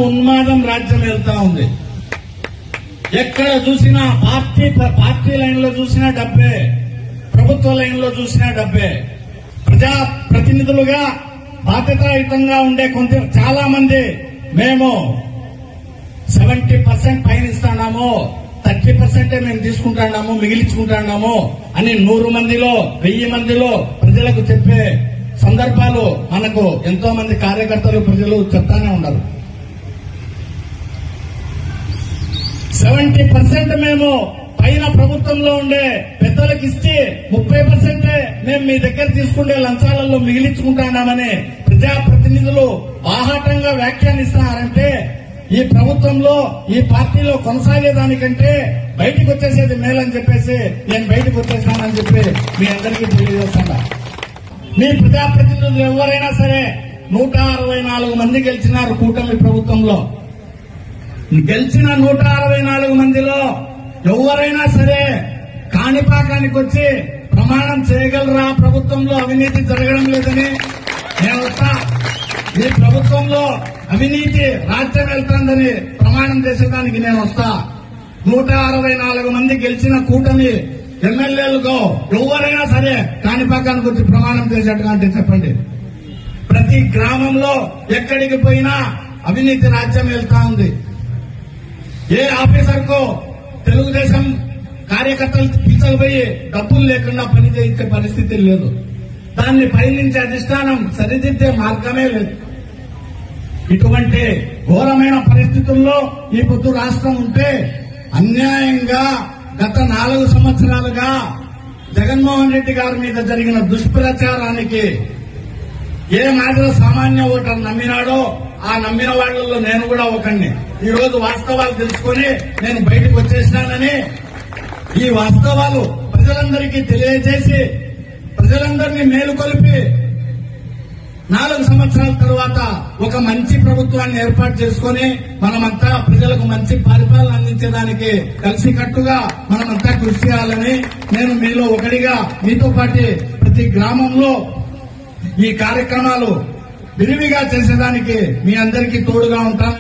ఉన్మాదం రాజ్యం వెళ్తా ఉంది. ఎక్కడ చూసినా పార్టీ లైన్ లో చూసినా డబ్బే, ప్రభుత్వ లైన్ లో చూసినా డబ్బే. ప్రజా ప్రతినిధులుగా బాధ్యతాయుతంగా ఉండే చాలా మంది మేము 70% పైన ఇస్తున్నాము, 30% మేము తీసుకుంటున్నాము, మిగిలించుకుంటున్నాము అని 100 మందిలో 1000 మందిలో ప్రజలకు చెప్పే సందర్భాలు మనకు ఎంతో మంది కార్యకర్తలు ప్రజలు చెప్తానే ఉన్నారు. 70% మేము పైన ప్రభుత్వంలో ఉండే పెద్దలకు ఇచ్చి 30% మేము మీ దగ్గర తీసుకుంటే లంచాలలో మిగిలించుకుంటున్నామని ప్రజాప్రతినిధులు బాహాటంగా వ్యాఖ్యానిస్తున్నారంటే ఈ ప్రభుత్వంలో ఈ పార్టీలో కొనసాగేదానికంటే బయటకు వచ్చేసేది మేలని చెప్పేసి నేను బయటకు వచ్చేసానని చెప్పి మీ అందరికీ తెలియజేస్తున్నా. మీ ప్రజాప్రతినిధులు ఎవరైనా సరే 164 మంది గెలిచినారు కూటమి ప్రభుత్వంలో. గెలిచిన 164 మందిలో ఎవరైనా సరే కాణిపాకానికి వచ్చి ప్రమాణం చేయగలరా ప్రభుత్వంలో అవినీతి జరగడం లేదని? నేను వస్తా, ఈ ప్రభుత్వంలో అవినీతి రాజ్యం వెళ్తుందని ప్రమాణం చేసేదానికి నేను వస్తా. 164 మంది గెలిచిన కూటమి ఎమ్మెల్యేలకు ఎవరైనా సరే కాణిపాకానికి వచ్చి ప్రమాణం చేసేట్టుగా అంటే చెప్పండి. ప్రతి గ్రామంలో ఎక్కడికి పోయినా అవినీతి రాజ్యం వెళ్తా ఉంది. ఏ ఆఫీసర్కు తెలుగుదేశం కార్యకర్తలు తీసుకుపోయి డబ్బులు లేకుండా పని చేయించే పరిస్థితి లేదు. దాన్ని పైనుంచి అధిష్టానం సరిదిద్దే మార్గమే లేదు. ఇటువంటి ఘోరమైన పరిస్థితుల్లో ఈ పొద్దు రాష్ట్రం ఉంటే అన్యాయంగా గత 4 సంవత్సరాలుగా జగన్మోహన్ రెడ్డి గారి మీద జరిగిన దుష్ప్రచారానికి ఏ మాదిరి సామాన్య ఓటర్ నమ్మినాడో ఆ నమ్మిన వాళ్లలో నేను కూడా ఒకడిని. ఈ రోజు వాస్తవాలు తెలుసుకుని నేను బయటకు వచ్చేసినానని ఈ వాస్తవాలు ప్రజలందరికీ తెలియజేసి ప్రజలందరినీ మేలుకొలిపి 4 సంవత్సరాల తర్వాత ఒక మంచి ప్రభుత్వాన్ని ఏర్పాటు చేసుకుని మనమంతా ప్రజలకు మంచి పరిపాలన అందించడానికి కలిసికట్టుగా మనమంతా కృషి చేయాలని నేను మీలో ఒకటిగా మీతో పాటు ప్రతి గ్రామంలో ఈ కార్యక్రమాలు విరివిగా చేసేదానికి మీ అందరికీ తోడుగా ఉంటాను.